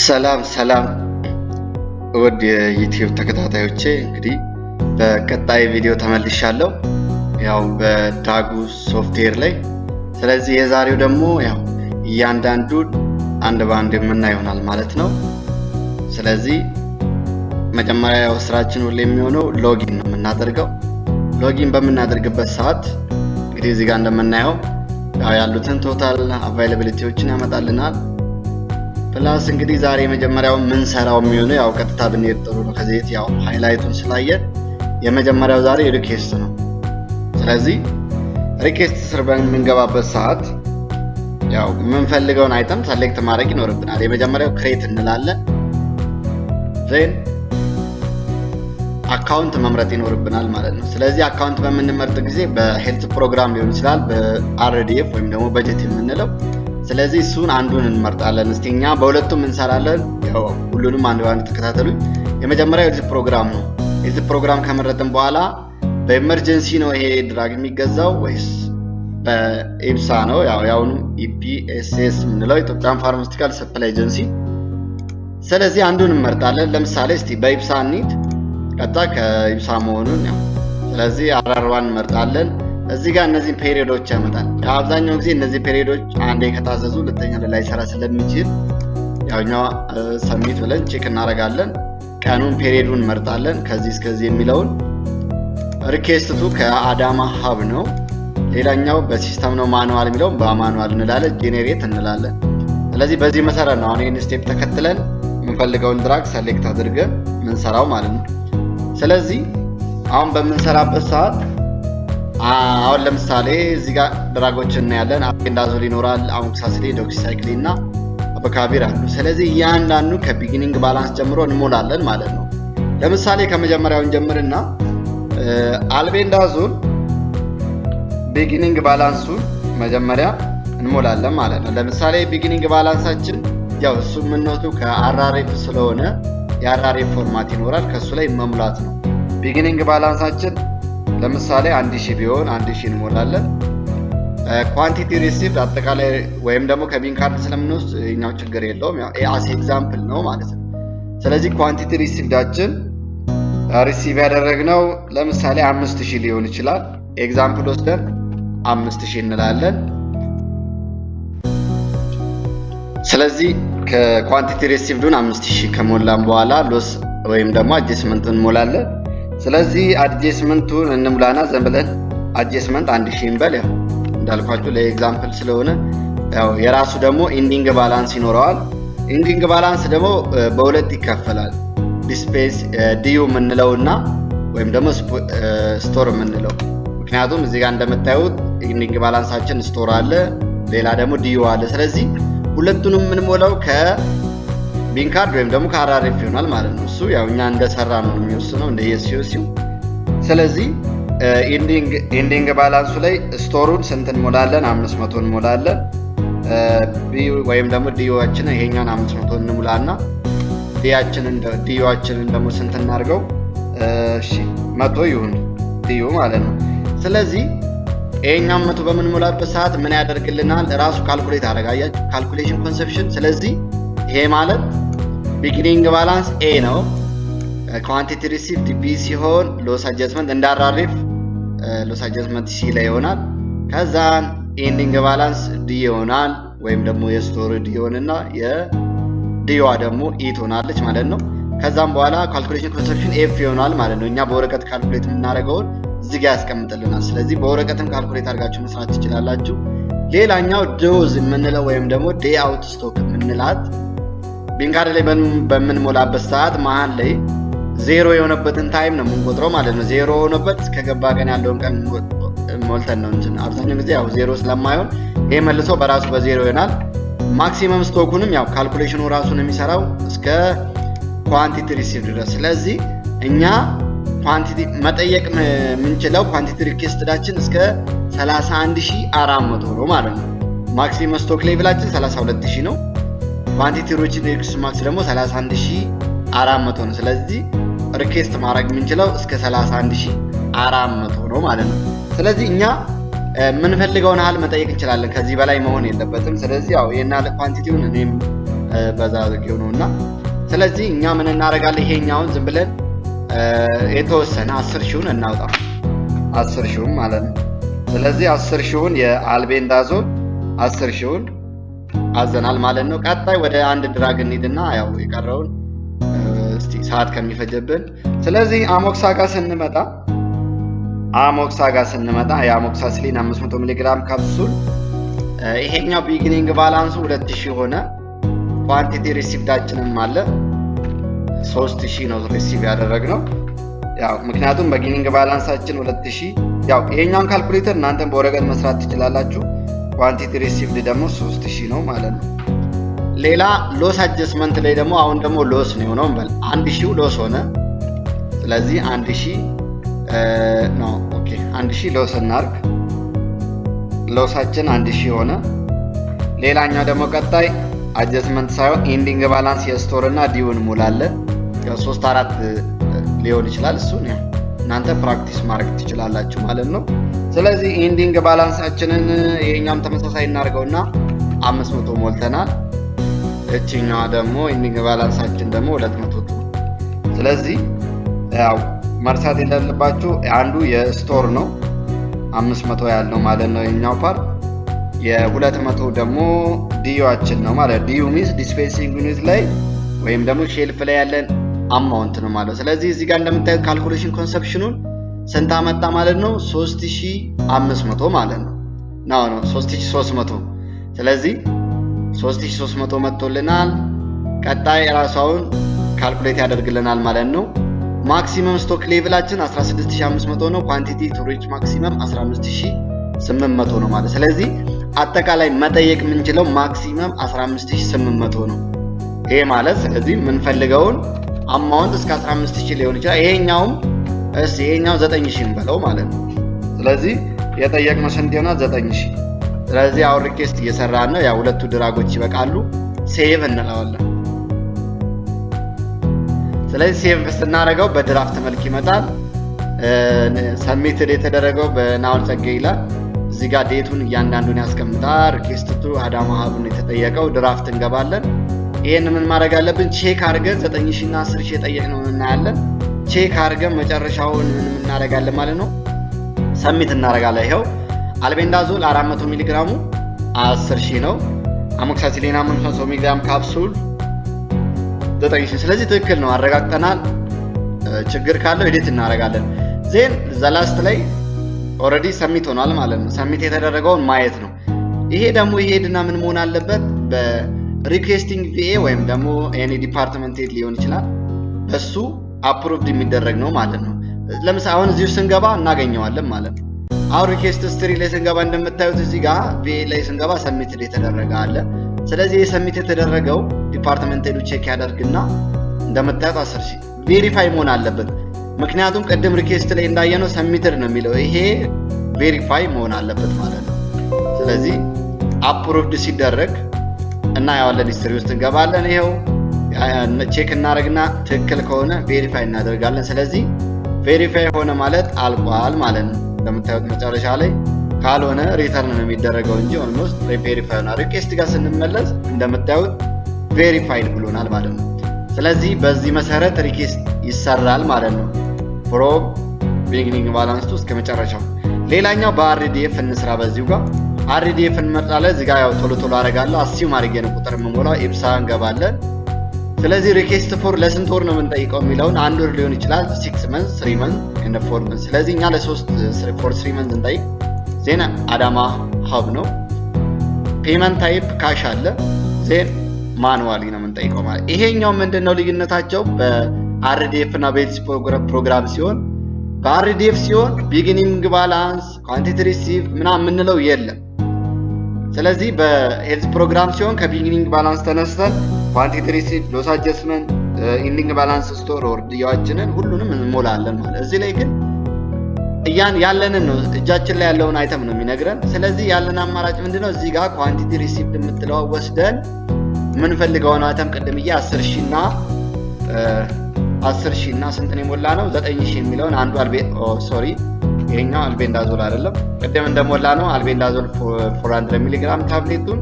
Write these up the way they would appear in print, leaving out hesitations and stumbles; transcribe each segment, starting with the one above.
ሰላም ውድ የዩቲዩብ ተከታታዮቼ፣ እንግዲህ በቀጣይ ቪዲዮ ተመልሻለሁ ያው በዳጉ ሶፍትዌር ላይ። ስለዚህ የዛሬው ደግሞ ያው እያንዳንዱ አንድ ባንድ የምናየው ይሆናል ማለት ነው። ስለዚህ መጀመሪያ ያው ስራችን ሁሉ የሚሆነው ሎጊን ነው የምናደርገው። ሎጊን በምናደርግበት ሰዓት እንግዲህ እዚህ ጋር እንደምናየው ያው ያሉትን ቶታል አቫይላቢሊቲዎችን ያመጣልናል። ፕላስ እንግዲህ ዛሬ የመጀመሪያው ምን ሰራው የሚሆነው ያው ቀጥታ ብንሄድ ጥሩ ነው። ከዚህ ያው ሃይላይቱን ስላየን የመጀመሪያው ዛሬ ሪኩዌስት ነው። ስለዚህ ሪኩዌስት ስር በምንገባበት ሰዓት ያው የምንፈልገውን አይተም ሰሌክት ማድረግ ይኖርብናል። የመጀመሪያው ክሬት እንላለን። ዜን አካውንት መምረጥ ይኖርብናል ማለት ነው። ስለዚህ አካውንት በምንመርጥ ጊዜ በሄልት ፕሮግራም ሊሆን ይችላል፣ በአርዲኤፍ ወይም ደግሞ በጀት የምንለው። ስለዚህ እሱን አንዱን እንመርጣለን። እስቲ እኛ በሁለቱም እንሰራለን። ያው ሁሉንም አንድ ባንድ ተከታተሉኝ። የመጀመሪያው የዚህ ፕሮግራም ነው። የዚህ ፕሮግራም ከመረጥን በኋላ በኤመርጀንሲ ነው ይሄ ድራግ የሚገዛው ወይስ በኢብሳ ነው? ያውኑ ኢፒኤስኤስ የምንለው ኢትዮጵያን ፋርማሲውቲካል ሰፕላይ ኤጀንሲ። ስለዚህ አንዱን እንመርጣለን። ለምሳሌ እስቲ በኢብሳ እንሂድ። ቀጥታ ከኢብሳ መሆኑን ያው ስለዚህ አራርዋን እንመርጣለን። እዚህ ጋር እነዚህ ፔሪዮዶች ያመጣል። አብዛኛው ጊዜ እነዚህ ፔሪዮዶች አንዴ ከታዘዙ ሁለተኛ ላይ ሰራ ስለሚችል ያውኛ ሰሚት ብለን ቼክ እናደርጋለን። ቀኑን ፔሪዮዱን እንመርጣለን። ከዚህ እስከዚህ የሚለውን ሪኩዌስቱ ከአዳማ ሀብ ነው። ሌላኛው በሲስተም ነው ማኑዋል የሚለውን በማኑዋል እንላለን። ጄኔሬት እንላለን። ስለዚህ በዚህ መሰረት ነው አሁን ይሄን ስቴፕ ተከትለን የምንፈልገውን ድራግ ሰሌክት አድርገን ምንሰራው ማለት ነው። ስለዚህ አሁን በምንሰራበት ሰዓት አሁን ለምሳሌ እዚህ ጋር ድራጎችን እናያለን። አልቤንዳዞል ይኖራል፣ አሞክሳሲሊን፣ ዶክሲሳይክሊን እና አበካቢር አሉ። ስለዚህ እያንዳንዱ ከቢጊኒንግ ባላንስ ጀምሮ እንሞላለን ማለት ነው። ለምሳሌ ከመጀመሪያው እንጀምርና አልቤንዳዞል ቢጊኒንግ ባላንሱን መጀመሪያ እንሞላለን ማለት ነው። ለምሳሌ ቢጊኒንግ ባላንሳችን ያው እሱ የምንወስደው ከአራሬፍ ስለሆነ የአራሬፍ ፎርማት ይኖራል፣ ከሱ ላይ መሙላት ነው። ቢጊኒንግ ባላንሳችን ለምሳሌ 1000 ቢሆን 1000 እንሞላለን። ኳንቲቲ ሪሲቭድ አጠቃላይ ወይም ደግሞ ከቢን ካርድ ስለምንወስድ ይሄኛው ችግር የለውም፣ ያው ኤአስ ኤግዛምፕል ነው ማለት ነው። ስለዚህ ኳንቲቲ ሪሲቭዳችን ሪሲቭ ያደረግነው ለምሳሌ 5000 ሊሆን ይችላል። ኤግዛምፕል ወስደን 5000 እንላለን። ስለዚህ ከኳንቲቲ ሪሲቭዱን 5000 ከሞላን በኋላ ሎስ ወይም ደግሞ አጀስትመንቱን እንሞላለን። ስለዚህ አጀስትመንቱን እንሙላና ዘን ብለን አጀስትመንት 1000 እንበል። ያው እንዳልኳችሁ ለኤግዛምፕል ስለሆነ ያው የራሱ ደግሞ ኢንዲንግ ባላንስ ይኖረዋል። ኢንዲንግ ባላንስ ደግሞ በሁለት ይከፈላል። ዲስፔስ ዲዩ የምንለውና ወይም ደግሞ ስቶር የምንለው። ምክንያቱም እዚህ ጋር እንደምታዩት ኢንዲንግ ባላንሳችን ስቶር አለ፣ ሌላ ደግሞ ዲዩ አለ። ስለዚህ ሁለቱንም የምንሞላው ቢን ካርድ ወይም ደግሞ ከአራሬፍ ይሆናል ማለት ነው። እሱ ያው እኛ እንደሰራ ነው የሚወስነው እንደ የሲኦሲው። ስለዚህ ኢንዲንግ ባላንሱ ላይ ስቶሩን ስንት እንሞላለን? 500 እንሞላለን። ወይም ደግሞ ዲዩአችንን ይሄኛውን 500 እንሙላና ዲዩአችንን ደግሞ ስንት እናድርገው? እሺ 100 ይሁን ዲዩ ማለት ነው። ስለዚህ ይሄኛውን 100 በምንሞላበት ሰዓት ምን ያደርግልናል? ራሱ ካልኩሌት አደረጋያችሁ፣ ካልኩሌሽን ኮንሰፕሽን። ስለዚህ ይሄ ማለት ቢጊኒንግ ባላንስ ኤ ነው፣ ኳንቲቲ ሪሲቭድ ቢ ሲሆን ሎስ አጀስትመንት እንዳራሪፍ ሎስ አጀስትመንት ሲ ላይ ይሆናል። ከዛን ኢንዲንግ ባላንስ ዲ ይሆናል፣ ወይም ደግሞ የስቶር ዲ ይሆንና የዲዋ ደግሞ ኢ ትሆናለች ማለት ነው። ከዛም በኋላ ካልኩሌሽን ኮንሰፕሽን ኤፍ ይሆናል ማለት ነው። እኛ በወረቀት ካልኩሌት የምናደርገውን እዚህ ጋር ያስቀምጥልናል። ስለዚህ በወረቀትም ካልኩሌት አድርጋችሁ መስራት ትችላላችሁ። ሌላኛው ዶዝ የምንለው ወይም ደግሞ ዴይ አውት ስቶክ የምንላት ቢን ካርድ ላይ በምንሞላበት ሰዓት መሀል ላይ ዜሮ የሆነበትን ታይም ነው የምንቆጥረው ማለት ነው። ዜሮ የሆነበት ከገባ ቀን ያለውን ቀን ሞልተን ነው እንጂ አብዛኛው ጊዜ ያው ዜሮ ስለማይሆን ይሄ መልሶ በራሱ በዜሮ ይሆናል። ማክሲመም ስቶኩንም ያው ካልኩሌሽኑ ራሱን የሚሰራው እስከ ኳንቲቲ ሪሲቭድ ድረስ። ስለዚህ እኛ ኳንቲቲ መጠየቅ የምንችለው ኳንቲቲ ሪኩዌስትዳችን እስከ 31400 ነው ማለት ነው። ማክሲመም ስቶክ ሌቭላችን 32000 ነው። ኳንቲቲ ሪኩዌስት ማክስ ደግሞ 31400 ነው። ስለዚህ ሪኩዌስት ማድረግ የምንችለው እስከ 31400 ነው ማለት ነው። ስለዚህ እኛ የምንፈልገውን ያህል መጠየቅ እንችላለን። ከዚህ በላይ መሆን የለበትም። ስለዚህ ያው የናለ ኳንቲቲውን እኔም በዛ አድርጌው ነውና ስለዚህ እኛ ምን እናደርጋለን ይሄኛውን ዝም ብለን የተወሰነ 10 ሺውን እናውጣ 10 ሺውን ማለት ነው ስለዚህ 10 ሺውን የአልቤንዳዞል 10 ሺውን አዘናል ማለት ነው ቀጣይ ወደ አንድ ድራግ እንሂድና ያው የቀረውን እስቲ ሰዓት ከሚፈጀብን ስለዚህ አሞክሳ ጋር ስንመጣ የአሞክሳሲሊን 500 ሚሊ ግራም ካፕሱል ይሄኛው ቢጊኒንግ ባላንሱ 2000 ሆነ ኳንቲቲ ሪሲቭዳችንም አለ 3000 ነው ሪሲቭ ያደረግነው ያው ምክንያቱም በቢጊኒንግ ባላንሳችን 2000 ያው ይሄኛውን ካልኩሌተር እናንተም በወረቀት መስራት ትችላላችሁ ኳንቲቲ ሪሲቭድ ደግሞ 3000 ነው ማለት ነው ሌላ ሎስ አጀስትመንት ላይ ደግሞ አሁን ደግሞ ሎስ ነው የሆነው ማለት 1000 ሎስ ሆነ ስለዚህ 1000 ነው ኦኬ 1000 ሎስ እናርግ ሎሳችን 1000 ሆነ ሌላኛው ደግሞ ቀጣይ አጀስትመንት ሳይሆን ኢንዲንግ ባላንስ የስቶር እና ዲውን ሙላለን ያው 3-4 ሊሆን ይችላል እሱን ያው እናንተ ፕራክቲስ ማድረግ ትችላላችሁ ማለት ነው ስለዚህ ኢንዲንግ ባላንሳችንን ይሄኛም ተመሳሳይ እናርገውና 500 ሞልተናል እቺኛዋ ደግሞ ኢንዲንግ ባላንሳችን ደግሞ 200 ስለዚህ ያው መርሳት የሌለባችሁ አንዱ የስቶር ነው 500 ያለው ማለት ነው የኛው ፓርት የ200 ደግሞ ዲዩአችን ነው ማለት ዲዩ ሚንስ ዲስፔንሲንግ ዩኒት ላይ ወይም ደግሞ ሼልፍ ላይ ያለን አማውንት ነው ማለት ስለዚህ እዚህ ጋር እንደምታዩት ካልኩሌሽን ኮንሰፕሽኑን ስንት አመጣ ማለት ነው 3500 ማለት ነው ነው 3300 ስለዚህ 3300 መጥቶልናል ቀጣይ ራሳውን ካልኩሌት ያደርግልናል ማለት ነው ማክሲመም ስቶክ ሌቭላችን 16500 ነው ኳንቲቲ ቱ ሪች ማክሲመም 15800 ነው ማለት ስለዚህ አጠቃላይ መጠየቅ የምንችለው ማክሲመም 15800 ነው ይሄ ማለት ስለዚህ የምንፈልገውን አማውንት እስከ 15000 ሊሆን ይችላል ይሄኛው 9000 እንበለው ማለት ነው ስለዚህ የጠየቅነው ስንት ይሆናል 9000 ስለዚህ አሁን ሪኩዌስት እየሰራን ነው ያው ሁለቱ ድራጎች ይበቃሉ ሴቭ እንለዋለን ስለዚህ ሴቭ ስናደርገው በድራፍት መልክ ይመጣል ሰብሚትድ የተደረገው በናውል ጸጌ ይላል እዚህ ጋር ዴቱን እያንዳንዱን ያስቀምጣል ሪኩዌስት ቱ አዳማ ሀብን የተጠየቀው ድራፍት እንገባለን ይሄን ምን ማድረግ አለብን ቼክ አድርገን 9000 እና 10000 የጠየቅነውን እናያለን ቼክ አድርገን መጨረሻውን ምን እናደርጋለን ማለት ነው ሰብሚት እናደርጋለን ይሄው አልቤንዳዞል 400 ሚሊ ግራሙ 10000 ነው አሞክሳሲሊን 500 ሚሊ ግራም ካፕሱል 9000 ስለዚህ ትክክል ነው አረጋግጠናል ችግር ካለው ኤዲት እናደርጋለን ዜን ዘላስት ላይ ኦሬዲ ሰብሚት ሆኗል ማለት ነው ሰብሚት የተደረገውን ማየት ነው ይሄ ደግሞ ይሄድና ምን መሆን አለበት በሪኩዌስቲንግ ቪኤ ወይም ደግሞ ኤኒ ዲፓርትመንት ሄድ ሊሆን ይችላል በሱ አፕሩቭድ የሚደረግ ነው ማለት ነው ለምሳሌ አሁን እዚህ ስንገባ እናገኘዋለን ማለት ነው አሁን ሪኩዌስት ስትሪ ላይ ስንገባ እንደምታዩት እዚህ ጋር ቪኤ ላይ ስንገባ ሰብሚት የተደረገ አለ ስለዚህ የሰብሚት የተደረገው ዲፓርትመንት ሄዱ ቼክ ያደርግና እንደምታዩት 10000 ቬሪፋይ መሆን አለበት ምክንያቱም ቀደም ሪኩዌስት ላይ እንዳየነው ሰብሚትድ ነው የሚለው ይሄ ቬሪፋይ መሆን አለበት ማለት ነው ስለዚህ አፕሩቭድ ሲደረግ እና ያዋለን ሂስትሪ ውስጥ እንገባለን ይሄው ቼክ እናደርግና ትክክል ከሆነ ቬሪፋይ እናደርጋለን ስለዚህ ቬሪፋይ ሆነ ማለት አልቋል ማለት ነው እንደምታዩት መጨረሻ ላይ ካልሆነ ሪተርን ነው የሚደረገው እንጂ ኦልሞስት ቬሪፋይ ሆነ ሪኩዌስት ጋር ስንመለስ እንደምታዩት ቬሪፋይድ ብሎናል ማለት ነው ስለዚህ በዚህ መሰረት ሪኩዌስት ይሰራል ማለት ነው ፍሮም ቢጊኒንግ ባላንስ እስከ መጨረሻው ሌላኛው በአርዲኤፍ እንስራ በዚሁ ጋር አርዲኤፍ እንመርጣለን እዚህ ጋር ያው ቶሎ አረጋለሁ አሲዩም አድርጌ ነው ቁጥር የምሞላው ኢብሳ እንገባለን ስለዚህ ሪኩዌስት ፎር ለስንት ወር ነው የምንጠይቀው የሚለውን አንድ ወር ሊሆን ይችላል 6 months 3 months and 4 months ስለዚህ እኛ ለ3 months እንጠይቅ ዜና አዳማ ሀብ ነው ፔመንት ታይፕ ካሽ አለ ዜን ማኑዋሊ ነው የምንጠይቀው ማለት ይሄኛው ምንድነው ልዩነታቸው በአርዲኤፍ እና በኤልሲ ፕሮግራም ሲሆን በአርዲኤፍ ሲሆን ቢጊኒንግ ባላንስ ኳንቲቲ ሪሲቭ ምናምን የምንለው የለም ስለዚህ በሄልዝ ፕሮግራም ሲሆን ከቢጊኒንግ ባላንስ ተነስተን ኳንቲቲ ሪሲቭ ሎስ አጀስትመንት ኢንዲንግ ባላንስ ስቶር ኦር ዲያችንን ሁሉንም እንሞላለን ማለት እዚህ ላይ ግን ያለንን ነው እጃችን ላይ ያለውን አይተም ነው የሚነግረን ስለዚህ ያለን አማራጭ ምንድነው እዚህ ጋር ኳንቲቲ ሪሲቭድ የምትለው ወስደን ምን ፈልገውን አይተም ቀደምዬ 10000 እና 10000 እና ስንት ነው የሞላ ነው 9000 የሚለውን አንዱ ይሄኛው አልቤንዳዞል አይደለም ቀደም እንደሞላ ነው አልቤንዳዞል 400 ሚሊ ግራም ታብሌቱን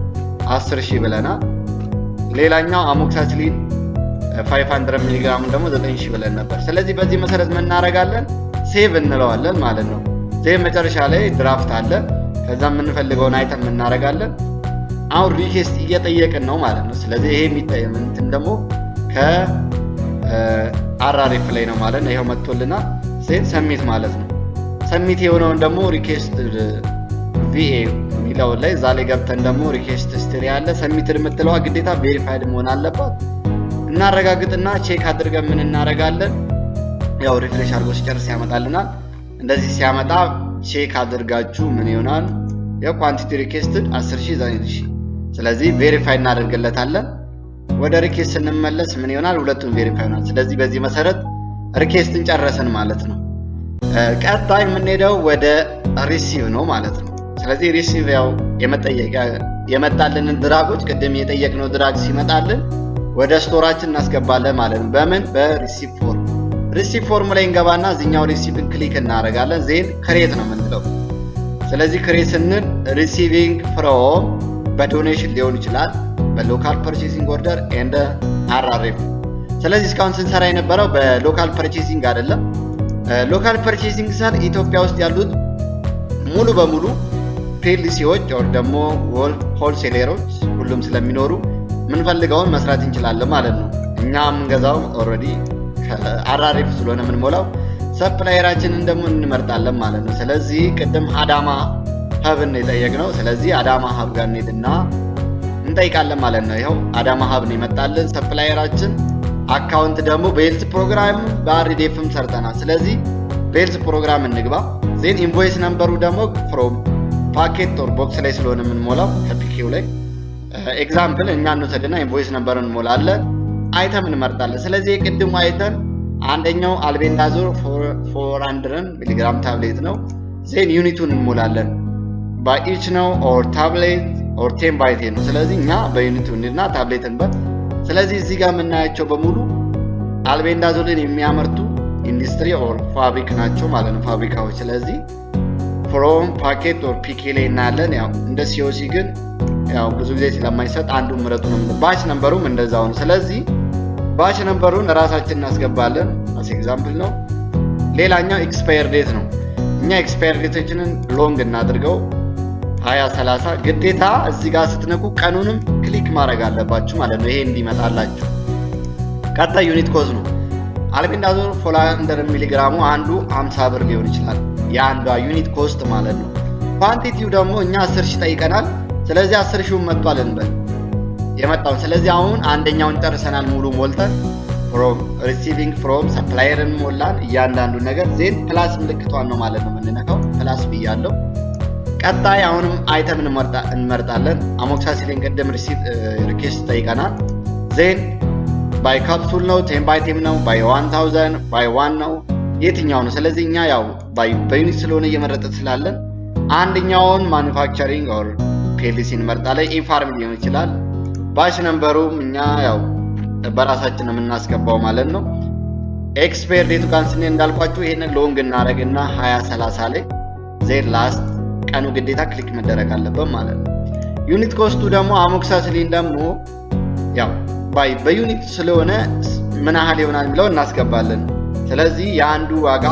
10000 ብለናል ሌላኛው አሞክሳሲሊን 500 ሚሊ ግራም ደግሞ 9000 ብለን ነበር። ስለዚህ በዚህ መሰረት ምን እናደርጋለን? ሴቭ እንለዋለን ማለት ነው። ዜን መጨረሻ ላይ ድራፍት አለ። ከዛ የምንፈልገውን አይተም እናደርጋለን። አሁን ሪኩዌስት እየጠየቅን ነው ማለት ነው። ስለዚህ ይሄ የሚጠየም እንትን ደግሞ ከአራሪፍ ላይ ነው ማለት ነው። ይሄው መጥቶልናል። ዜን ሰሚት ማለት ነው። ሰሚት የሆነውን ደግሞ ሪኩዌስት ቪኤ የሚለው ላይ እዛ ላይ ገብተን ደግሞ ሪኩዌስት ሂስትሪ አለ። ሰሚት የምትለዋ ግዴታ ቬሪፋይድ መሆን አለባት። እናረጋግጥና ቼክ አድርገን ምን እናደርጋለን? ያው ሪፍሬሽ አድርጎ ሲጨርስ ያመጣልናል። እንደዚህ ሲያመጣ ቼክ አድርጋችሁ ምን ይሆናል? ያው ኳንቲቲ ሪኩዌስትድ 10000 9000። ስለዚህ ቬሪፋይ እናደርግለታለን። ወደ ሪኩዌስት ስንመለስ ምን ይሆናል? ሁለቱም ቬሪፋይ ይሆናል። ስለዚህ በዚህ መሰረት ሪኩዌስትን ጨረስን ማለት ነው። ቀጣይ የምንሄደው ወደ ሪሲቭ ነው ማለት ነው። ስለዚህ ሪሲቭ ያው የመጣልንን ድራጎች ቅድም የጠየቅነው ድራግ ሲመጣልን ወደ ስቶራችን እናስገባለን ማለት ነው። በምን? በሪሲቭ ፎርም። ሪሲቭ ፎርም ላይ እንገባና እዚህኛው ሪሲቭን ክሊክ እናደርጋለን። ዜን ክሬት ነው የምንለው። ስለዚህ ክሬት ስንል ሪሲቪንግ ፍሮም በዶኔሽን ሊሆን ይችላል፣ በሎካል ፐርቼሲንግ ኦርደር ኤንድ አርአርኤፍ። ስለዚህ እስካሁን ስንሰራ የነበረው በሎካል ፐርቼሲንግ አይደለም። ሎካል ፐርቼሲንግ ሰር ኢትዮጵያ ውስጥ ያሉት ሙሉ በሙሉ ፒኤልሲዎች ወር ደግሞ ሆልሴለሮች ሁሉም ስለሚኖሩ ምንፈልገውን መስራት እንችላለን ማለት ነው። እኛ የምንገዛው ኦልሬዲ ከአርአርኤፍ ስለሆነ የምንሞላው ሰፕላየራችንን ደግሞ እንመርጣለን ማለት ነው። ስለዚህ ቅድም አዳማ ሀብን የጠየቅነው፣ ስለዚህ አዳማ ሀብ ጋር እንሄድና እንጠይቃለን ማለት ነው። ይኸው አዳማ ሀብ ነው የመጣልን ሰፕላየራችን። አካውንት ደግሞ በሄልዝ ፕሮግራም በአርዲኤፍም ሰርተናል። ስለዚህ በሄልዝ ፕሮግራም እንግባ። ዜን ኢንቮይስ ነምበሩ ደግሞ ፍሮም ፓኬት ኦር ቦክስ ላይ ስለሆነ የምንሞላው ከፒኪው ላይ ኤግዛምፕል እኛ እንወሰድና ኢንቮይስ ነምበሩን እንሞላለን። አይተም እንመርጣለን። ስለዚህ የቅድሙ አይተም አንደኛው አልቤንዳዞል 400 ሚሊግራም ታብሌት ነው። ዜን ዩኒቱን እንሞላለን። ባይ ኢች ነው ኦር ታብሌት ኦር 10 ባይ 10 ነው። ስለዚህ እኛ በዩኒቱ እንልና ታብሌትን ስለዚህ እዚህ ጋር የምናያቸው በሙሉ አልቤንዳዞልን የሚያመርቱ ኢንዱስትሪ ኦር ፋብሪክ ናቸው ማለት ነው፣ ፋብሪካዎች። ስለዚህ ፍሮም ፓኬት ኦር ፒኬ ላይ እናያለን። ያው እንደ ሲኦሲ ግን ያው ብዙ ጊዜ ስለማይሰጥ አንዱ ምረጡ ነው። ባች ነምበሩም እንደዛው ነው። ስለዚህ ባች ነምበሩን ራሳችን እናስገባለን። አስ ኤግዛምፕል ነው። ሌላኛው ኤክስፓየር ዴት ነው። እኛ ኤክስፓየር ዴታችንን ሎንግ እናድርገው 2030። ግዴታ እዚህ ጋር ስትነኩ ቀኑንም ክሊክ ማድረግ አለባችሁ ማለት ነው፣ ይሄ እንዲመጣላችሁ። ቀጣይ ዩኒት ኮስት ነው። አልቤንዳዞል 400 ሚሊ ግራሙ አንዱ 50 ብር ሊሆን ይችላል፣ የአንዷ ዩኒት ኮስት ማለት ነው። ኳንቲቲው ደግሞ እኛ 10000 ጠይቀናል። ስለዚህ 10000 መጥቷል እንበል የመጣው። ስለዚህ አሁን አንደኛውን ጨርሰናል ሙሉ ሞልተን ፍሮም ሪሲቪንግ ፍሮም ሰፕላየርን ሞላን እያንዳንዱ ነገር። ዜን ፕላስ ምልክቷን ነው ማለት ነው የምንነካው። ፕላስ ብያለሁ። ቀጣይ አሁንም አይተም እንመርጣለን። አሞክሳሲሊን ቅድም ሪኩዌስት ጠይቀናል። ዜን ባይ ካፕሱል ነው 10 ባይ 10 ነው ባይ 1000 ባይ 1 ነው የትኛው ነው? ስለዚህ እኛ ያው በዩኒት ስለሆነ እየመረጥን ስላለን አንደኛውን ማኑፋክቸሪንግ ኦር ፒኤልሲ እንመርጣለን። ኢንፋርም ሊሆን ይችላል። ባች ነምበሩም እኛ ያው በራሳችን ነው የምናስገባው ማለት ነው። ኤክስፓየር ዴቱ ጋር ስንሄድ እንዳልኳችሁ ይሄንን ሎንግ እናደርግና 2030 ላይ ዜን ላስት ቀኑ ግዴታ ክሊክ መደረግ አለበት ማለት ነው። ዩኒት ኮስቱ ደግሞ አሞክሳሲሊን ደግሞ ያው በዩኒት ስለሆነ ምን ያህል ይሆናል የሚለው እናስገባለን። ስለዚህ የአንዱ ዋጋ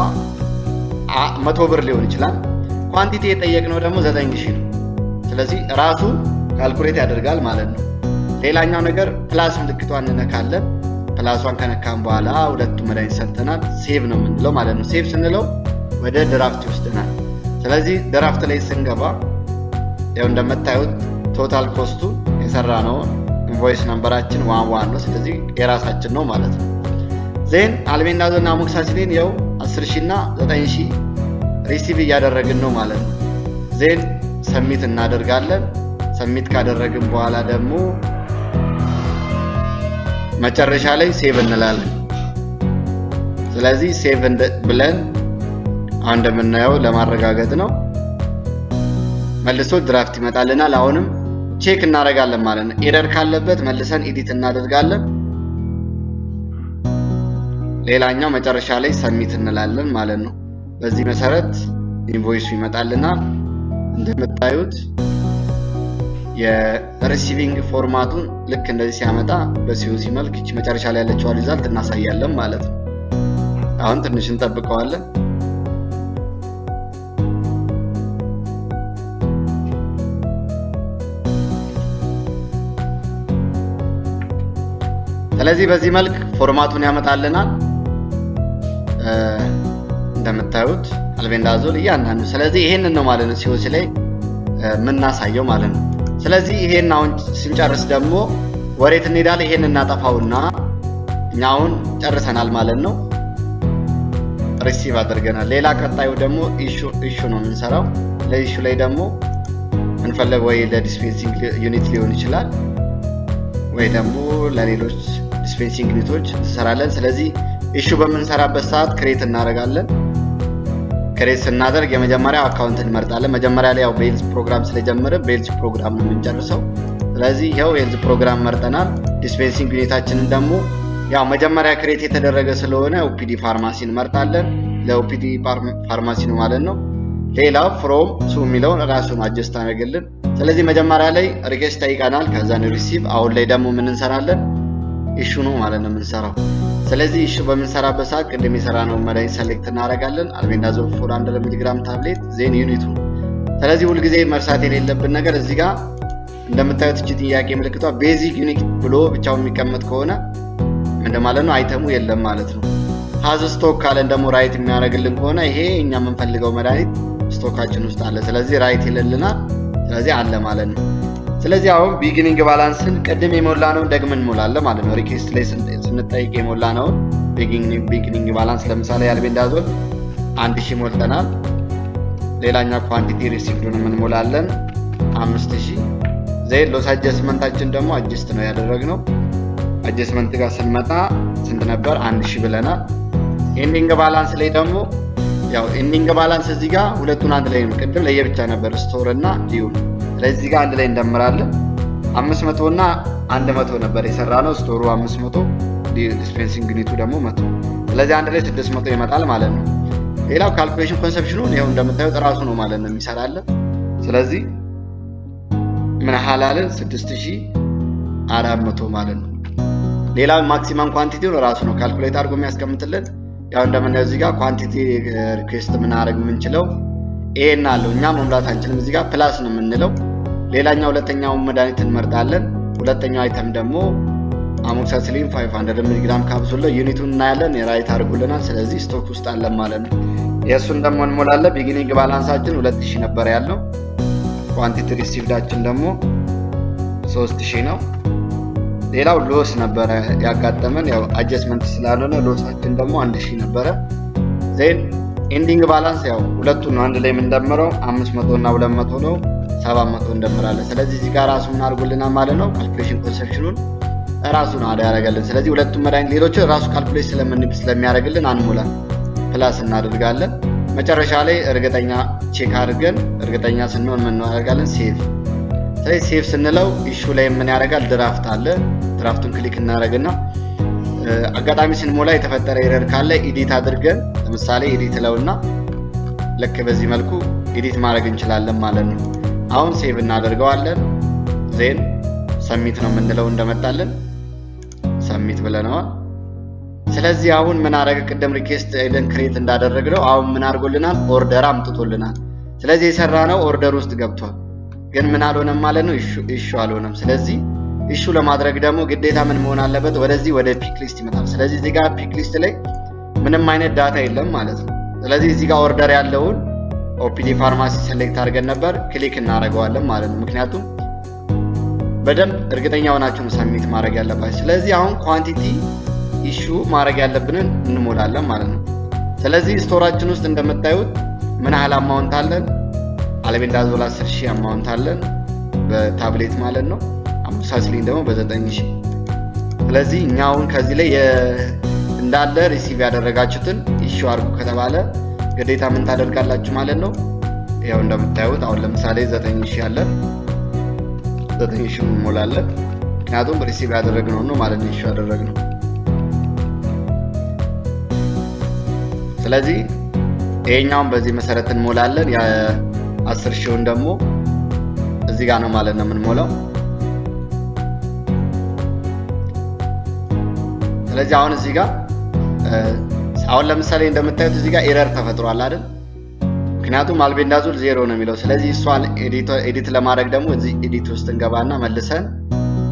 100 ብር ሊሆን ይችላል። ኳንቲቲ የጠየቅነው ደግሞ 9000 ነው። ስለዚህ ራሱ ካልኩሌት ያደርጋል ማለት ነው። ሌላኛው ነገር ፕላስ ምልክቷን እንነካለን። ፕላሷን ከነካን በኋላ ሁለቱ መድኃኒት ሰጥተናል። ሴቭ ነው የምንለው ማለት ነው። ሴቭ ስንለው ወደ ድራፍት ይወስደናል። ስለዚህ ድራፍት ላይ ስንገባ ያው እንደምታዩት ቶታል ኮስቱ የሰራ ነው ኢንቮይስ ነምበራችን 11 ነው። ስለዚህ የራሳችን ነው ማለት ነው። ዜን አልቤንዳዞል እና አሞክሳሲሊን ያው 10000 እና 9000 ሪሲቭ እያደረግን ነው ማለት ነው። ዜን ሰሚት እናደርጋለን። ሰሚት ካደረግን በኋላ ደግሞ መጨረሻ ላይ ሴቭ እንላለን። ስለዚህ ሴቭ ብለን አሁን እንደምናየው ለማረጋገጥ ነው። መልሶ ድራፍት ይመጣልናል። አሁንም ቼክ እናደርጋለን ማለት ነው። ኤረር ካለበት መልሰን ኤዲት እናደርጋለን። ሌላኛው መጨረሻ ላይ ሰሚት እንላለን ማለት ነው። በዚህ መሰረት ኢንቮይሱ ይመጣልናል። እንደምታዩት የሪሲቪንግ ፎርማቱን ልክ እንደዚህ ሲያመጣ በሲኦሲ መልክ እቺ መጨረሻ ላይ ያለችው ሪዛልት እናሳያለን ማለት ነው። አሁን ትንሽ እንጠብቀዋለን። ስለዚህ በዚህ መልክ ፎርማቱን ያመጣልናል እንደምታዩት አልቤንዳዞል እያንዳንዱ። ስለዚህ ይሄንን ነው ማለት ነው ሲኦሲ ላይ የምናሳየው ማለት ነው። ስለዚህ ይሄን አሁን ስንጨርስ ደግሞ ወሬት እንሄዳለን። ይሄን እናጠፋውና እኛ አሁን ጨርሰናል ማለት ነው። ሪሲቭ አድርገናል። ሌላ ቀጣዩ ደግሞ ኢሹ ነው የምንሰራው። ለኢሹ ላይ ደግሞ እንፈልግ ወይ ለዲስፔንሲንግ ዩኒት ሊሆን ይችላል ወይ ደግሞ ለሌሎች ዲስፔንሲንግ ዩኒቶች እንሰራለን። ስለዚህ ኢሹ በምንሰራበት ሰዓት ክሬት እናደርጋለን። ክሬት ስናደርግ የመጀመሪያው አካውንት እንመርጣለን። መጀመሪያ ላይ ያው በሄልዝ ፕሮግራም ስለጀመረ በሄልዝ ፕሮግራም ነው የምንጨርሰው። ስለዚህ ይሄው ሄልዝ ፕሮግራም መርጠናል። ዲስፔንሲንግ ዩኒታችንን ደግሞ ያው መጀመሪያ ክሬት የተደረገ ስለሆነ ኦፒዲ ፋርማሲ እንመርጣለን። ለኦፒዲ ፋርማሲ ነው ማለት ነው። ሌላው ፍሮም ሱ የሚለውን ራሱን አጀስት አደረገልን። ስለዚህ መጀመሪያ ላይ ሪኩዌስት ጠይቀናል፣ ከዛን ሪሲቭ። አሁን ላይ ደግሞ ምን እንሰራለን? ኢሹ ነው ማለት ነው የምንሰራው። ስለዚህ ኢሹ በምንሰራበት ሰዓት ቅድም የሰራነው መድኃኒት ሰሌክት እናደርጋለን። አልቤንዳዞል 400 ሚሊግራም ታብሌት ዜን ዩኒቱ። ስለዚህ ሁልጊዜ መርሳት የሌለብን ነገር እዚህ ጋር እንደምታዩት እቺ ጥያቄ ምልክቷ ቤዚክ ዩኒት ብሎ ብቻውን የሚቀመጥ ከሆነ ምን ማለት ነው? አይተሙ የለም ማለት ነው። ሃዝ ስቶክ ካለን ደግሞ ራይት የሚያደርግልን ከሆነ ይሄ እኛ የምንፈልገው መድኃኒት ስቶካችን ውስጥ አለ። ስለዚህ ራይት ይልልናል። ስለዚህ አለ ማለት ነው። ስለዚህ አሁን ቢጊኒንግ ባላንስን ቅድም የሞላነውን ደግመን እንሞላለን ማለት ነው። ሪኩዌስት ላይ ስንጠይቅ የሞላነውን ቢጊኒንግ ባላንስ ለምሳሌ አልቤንዳዞል 1000 ሞልተናል። ሌላኛው ኳንቲቲ ሪሲቭዱን እንሞላለን 5000። ዜን ሎስ አጀስትመንታችን ደግሞ አጀስት ነው ያደረግነው። አጀስትመንት ጋር ስንመጣ ስንት ነበር? 1000 ብለናል። ኤንዲንግ ባላንስ ላይ ደግሞ ያው ኤንዲንግ ባላንስ እዚህ ጋር ሁለቱን አንድ ላይ ነው። ቅድም ለየብቻ ነበር ስቶር እና ዲዩ። ስለዚህ እዚህ ጋር አንድ ላይ እንደምራለን። 500 እና 100 ነበር የሰራነው። ስቶሩ 500፣ ዲስፔንሲንግ ዩኒቱ ደግሞ 100። ስለዚህ አንድ ላይ 600 ይመጣል ማለት ነው። ሌላው ካልኩሌሽን ኮንሰፕሽኑን ይሄው እንደምታዩት ራሱ ነው ማለት ነው የሚሰራለን። ስለዚህ ምን ሐላልን 6400 ማለት ነው። ሌላው ማክሲመም ኳንቲቲው ራሱ ነው ካልኩሌት አድርጎ የሚያስቀምጥልን። ያው እንደምናየው እዚህ ጋር ኳንቲቲ ሪኩዌስት ምናደርግ የምንችለው ኤና አለው። እኛ መሙላት አንችልም። እዚህ ጋር ፕላስ ነው የምንለው። ሌላኛው ሁለተኛውን መድኃኒት እንመርጣለን። ሁለተኛው አይተም ደግሞ አሞክሲሲሊን 500 ሚሊግራም ካፕሱል ነው። ዩኒቱን እናያለን። የራይት አድርጉልናል። ስለዚህ ስቶክ ውስጥ አለን ማለት ነው። የእሱን ደግሞ እንሞላለን። ቢጊኒንግ ባላንሳችን 2000 ነበር ያለው። ኳንቲቲ ሪሲቭዳችን ደግሞ 3000 ነው። ሌላው ሎስ ነበረ ያጋጠመን፣ ያው አጀስትመንት ስላልሆነ ሎሳችን ደግሞ 1000 ነበረ። ዜን ኤንዲንግ ባላንስ ያው ሁለቱን ነው አንድ ላይ የምንደምረው 500 እና 200 ነው፣ 700 እንደምራለን። ስለዚህ እዚህ ጋር ራሱ እናርጉልናል ማለት ነው። ካልኩሌሽን ኮንሰፕሽኑን ራሱ ነው ያደረገልን። ስለዚህ ሁለቱም መድኃኒት ሌሎች ራሱ ካልኩሌት ስለሚያደርግልን አንሞላ፣ ፕላስ እናደርጋለን። መጨረሻ ላይ እርግጠኛ ቼክ አድርገን እርግጠኛ ስንሆን ምን እናደርጋለን? ሴቭ። ስለዚህ ሴቭ ስንለው ኢሹ ላይ ምን ያደርጋል? ድራፍት አለ። ድራፍቱን ክሊክ እናደርግና አጋጣሚ ስንሞላ የተፈጠረ ኤረር ካለ ኤዲት አድርገን ለምሳሌ ኤዲት ለውና ልክ በዚህ መልኩ ኤዲት ማድረግ እንችላለን ማለት ነው። አሁን ሴቭ እናደርገዋለን። ዜን ሰሚት ነው የምንለው። እንደመጣለን ሰሚት ብለነዋል። ስለዚህ አሁን ምን አደረገ? ቅድም ሪኩዌስት አይደን ክሬት እንዳደረግነው አሁን ምን አድርጎልናል? ኦርደር አምጥቶልናል። ስለዚህ የሰራነው ኦርደር ውስጥ ገብቷል። ግን ምን አልሆነም ማለት ነው? ኢሹ አልሆነም። ስለዚህ ኢሹ ለማድረግ ደግሞ ግዴታ ምን መሆን አለበት? ወደዚህ ወደ ፒክ ሊስት ይመጣል። ስለዚህ እዚህ ጋር ፒክ ሊስት ላይ ምንም አይነት ዳታ የለም ማለት ነው። ስለዚህ እዚህ ጋር ኦርደር ያለውን ኦፒዲ ፋርማሲ ሴሌክት አድርገን ነበር፣ ክሊክ እናደርገዋለን ማለት ነው። ምክንያቱም በደንብ እርግጠኛ ሆናችሁ ሰሚት ማድረግ ያለባችሁ። ስለዚህ አሁን ኳንቲቲ ኢሹ ማድረግ ያለብንን እንሞላለን ማለት ነው። ስለዚህ ስቶራችን ውስጥ እንደምታዩት ምን ያህል አማውንት አለን? አልቤንዳዞል 10000 አማውንት አለን በታብሌት ማለት ነው። አሞክሲሲሊን ደግሞ በ9000። ስለዚህ እኛ አሁን ከዚህ ላይ እንዳለ ሪሲቭ ያደረጋችሁትን ኢሹ አድርጉ ከተባለ ግዴታ ምን ታደርጋላችሁ ማለት ነው። ያው እንደምታዩት አሁን ለምሳሌ 9000 አለን። 9000 እንሞላለን። ምክንያቱም ሪሲቭ ያደረግነው ነው ማለት ነው ኢሹ ያደረግነው። ስለዚህ ይሄኛውን በዚህ መሰረት እንሞላለን። የ10000ውን ደግሞ እዚህ ጋር ነው ማለት ነው የምንሞላው። ስለዚህ አሁን እዚህ ጋር አሁን ለምሳሌ እንደምታዩት እዚህ ጋር ኤረር ተፈጥሯል አይደል? ምክንያቱም አልቤንዳዞል 0 ነው የሚለው። ስለዚህ እሷን ኤዲት ለማድረግ ደግሞ እዚህ ኤዲት ውስጥ እንገባና መልሰን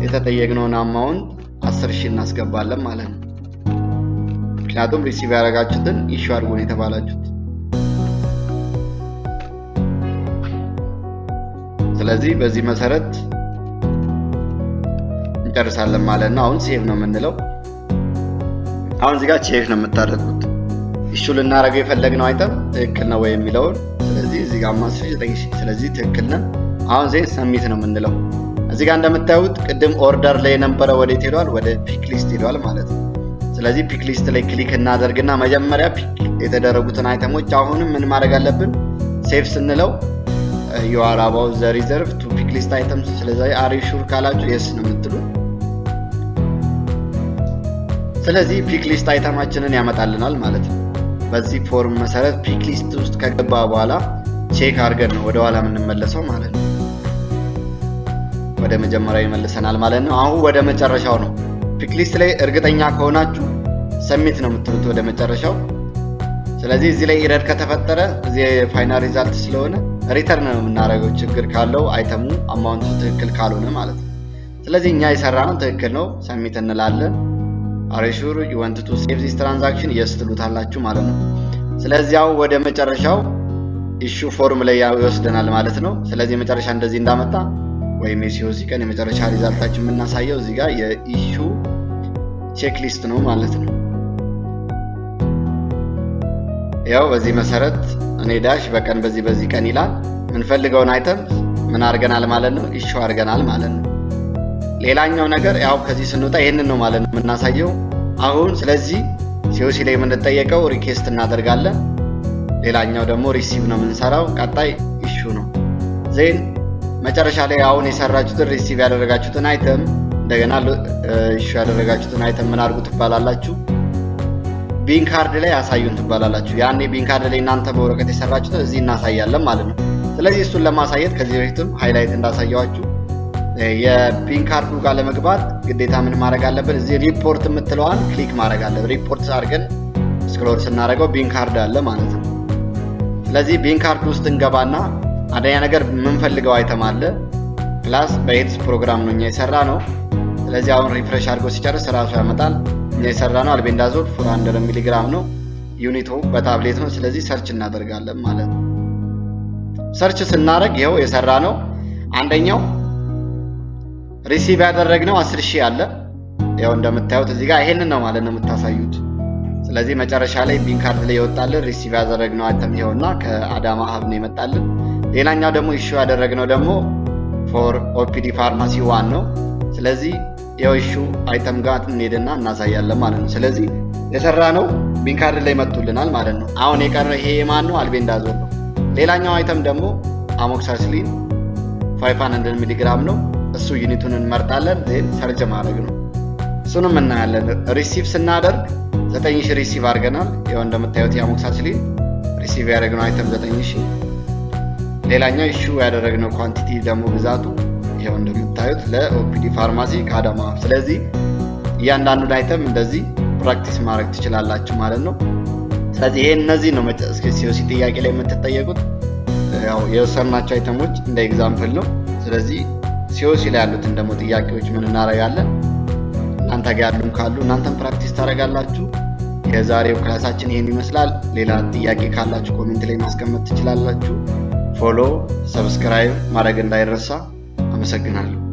የተጠየቅነውን አማውንት 10,000 እናስገባለን ማለት ነው። ምክንያቱም ሪሲቭ ያደረጋችሁትን ኢሹ አድርጎን የተባላችሁት። ስለዚህ በዚህ መሰረት እንጨርሳለን ማለት ነው። አሁን ሴቭ ነው የምንለው። አሁን እዚህ ጋር ቼክ ነው የምታደርጉት ኢሹ ልናደርገው የፈለግነው አይተም ትክክል ነው ወይ የሚለውን። ስለዚህ እዚህ ጋር 9,000 ስለዚህ ትክክል ነው። አሁን ዜን ሰሚት ነው የምንለው። እዚህ ጋር እንደምታዩት ቅድም ኦርደር ላይ የነበረ ወዴት ሄዷል? ወደ ፒክ ሊስት ሄዷል ማለት ነው። ስለዚህ ፒክ ሊስት ላይ ክሊክ እናደርግና መጀመሪያ ፒክ የተደረጉትን አይተሞች አሁንም ምን ማድረግ አለብን? ሴቭ ስንለው you are about the reserve to pick list items። ስለዚህ are you sure ካላችሁ yes ነው የምትሉት። ስለዚህ ፒክ ሊስት አይተማችንን ያመጣልናል ማለት ነው። በዚህ ፎርም መሰረት ፒክ ሊስት ውስጥ ከገባ በኋላ ቼክ አድርገን ነው ወደ ኋላ የምንመለሰው ማለት ነው። ወደ መጀመሪያው ይመልሰናል ማለት ነው። አሁን ወደ መጨረሻው ነው። ፒክ ሊስት ላይ እርግጠኛ ከሆናችሁ ሰሚት ነው የምትሉት ወደ መጨረሻው። ስለዚህ እዚህ ላይ ኤረር ከተፈጠረ እዚህ ፋይናል ሪዛልት ስለሆነ ሪተርን ነው የምናደርገው፣ ችግር ካለው አይተሙ አማውንቱ ትክክል ካልሆነ ማለት ነው። ስለዚህ እኛ የሰራነው ትክክል ነው፣ ሰሚት እንላለን። are you sure you want to save this transaction yes ትሉታላችሁ ማለት ነው። ስለዚህ አሁን ወደ መጨረሻው ኢሹ ፎርም ላይ ይወስደናል ማለት ነው። ስለዚህ መጨረሻ እንደዚህ እንዳመጣ ወይም የሲኦሲ ቀን የመጨረሻ ሪዛልታችን የምናሳየው እዚህ ጋር የኢሹ ቼክ ሊስት ነው ማለት ነው። ያው በዚህ መሰረት እኔ ዳሽ በቀን በዚህ ቀን ይላል። የምንፈልገውን አይተም ምን አድርገናል ማለት ነው? ኢሹ አድርገናል ማለት ነው። ሌላኛው ነገር ያው ከዚህ ስንወጣ ይሄንን ነው ማለት ነው የምናሳየው አሁን። ስለዚህ ሲኦሲ ላይ የምንጠየቀው ሪኩዌስት እናደርጋለን። ሌላኛው ደግሞ ሪሲቭ ነው የምንሰራው። ቀጣይ ኢሹ ነው። ዜን መጨረሻ ላይ አሁን የሰራችሁትን ሪሲቭ ያደረጋችሁትን አይተም እንደገና ኢሹ ያደረጋችሁትን አይተም ምን አድርጉ ትባላላችሁ? ቢን ካርድ ላይ ያሳዩን ትባላላችሁ። ያኔ ቢን ካርድ ላይ እናንተ በወረቀት የሰራችሁትን እዚህ እናሳያለን ማለት ነው። ስለዚህ እሱን ለማሳየት ከዚህ በፊትም ሃይላይት እንዳሳየዋችሁ የቢን ካርዱ ጋር ለመግባት ግዴታ ምን ማድረግ አለብን? እዚህ ሪፖርት የምትለዋን ክሊክ ማድረግ አለብን። ሪፖርት አድርገን ስክሮል ስናደርገው ቢን ካርድ አለ ማለት ነው። ስለዚህ ቢን ካርድ ውስጥ እንገባና አንደኛ ነገር የምንፈልገው አይተም አለ ፕላስ በሄልዝ ፕሮግራም ነው እኛ የሰራ ነው። ስለዚህ አሁን ሪፍሬሽ አድርጎ ሲጨርስ ራሱ ያመጣል። እኛ የሰራ ነው አልቤንዳዞል 400 ሚሊግራም ነው። ዩኒቱ በታብሌት ነው። ስለዚህ ሰርች እናደርጋለን ማለት ነው። ሰርች ስናደርግ ይኸው የሰራ ነው። አንደኛው ሪሲቭ ያደረግነው 10,000 አለ። ያው እንደምታዩት እዚህ ጋር ይሄንን ነው ማለት ነው የምታሳዩት። ስለዚህ መጨረሻ ላይ ቢን ካርድ ላይ ይወጣልን ሪሲቭ ያደረግነው አይተም ይኸውና ከአዳማ ሀብ ነው ይመጣልን። ሌላኛው ደግሞ ኢሹ ያደረግነው ደግሞ ፎር ኦፒዲ ፋርማሲ 1 ነው። ስለዚህ ያው ኢሹ አይተም ጋር እንሄድና እናሳያለን ማለት ነው። ስለዚህ የሰራነው ቢን ካርድ ላይ መጥቶልናል ማለት ነው። አሁን የቀረ ይሄ ማን ነው? አልቤንዳዞል ነው። ሌላኛው አይተም ደግሞ አሞክሳሲሊን 500 ሚሊግራም ነው። እሱ ዩኒቱን እንመርጣለን። ዜን ሰርች ማድረግ ነው። እሱንም እናያለን። ሪሲቭ ስናደርግ 9,000 ሪሲቭ አድርገናል። ያው እንደምታዩት የአሞክሳሲሊን ሪሲቭ ያደረግነው አይተም 9,000። ሌላኛው ኢሹ ያደረግነው ኳንቲቲ ደግሞ ብዛቱ ይሄው እንደምታዩት ለኦፒዲ ፋርማሲ ከአዳማ። ስለዚህ እያንዳንዱን አይተም እንደዚህ ፕራክቲስ ማድረግ ትችላላችሁ ማለት ነው። ስለዚህ ይሄ እነዚህ ነው ሲኦሲ ጥያቄ ላይ የምትጠየቁት። ያው የወሰድናቸው አይተሞች እንደ ኤግዛምፕል ነው። ስለዚህ ሲኦሲ ላይ ያሉትን ደግሞ ጥያቄዎች ምን እናደርጋለን? እናንተ ጋር ያሉም ካሉ እናንተም ፕራክቲስ ታደርጋላችሁ። የዛሬው ክላሳችን ይሄን ይመስላል። ሌላ ጥያቄ ካላችሁ ኮሜንት ላይ ማስቀመጥ ትችላላችሁ። ፎሎ፣ ሰብስክራይብ ማድረግ እንዳይረሳ። አመሰግናለሁ።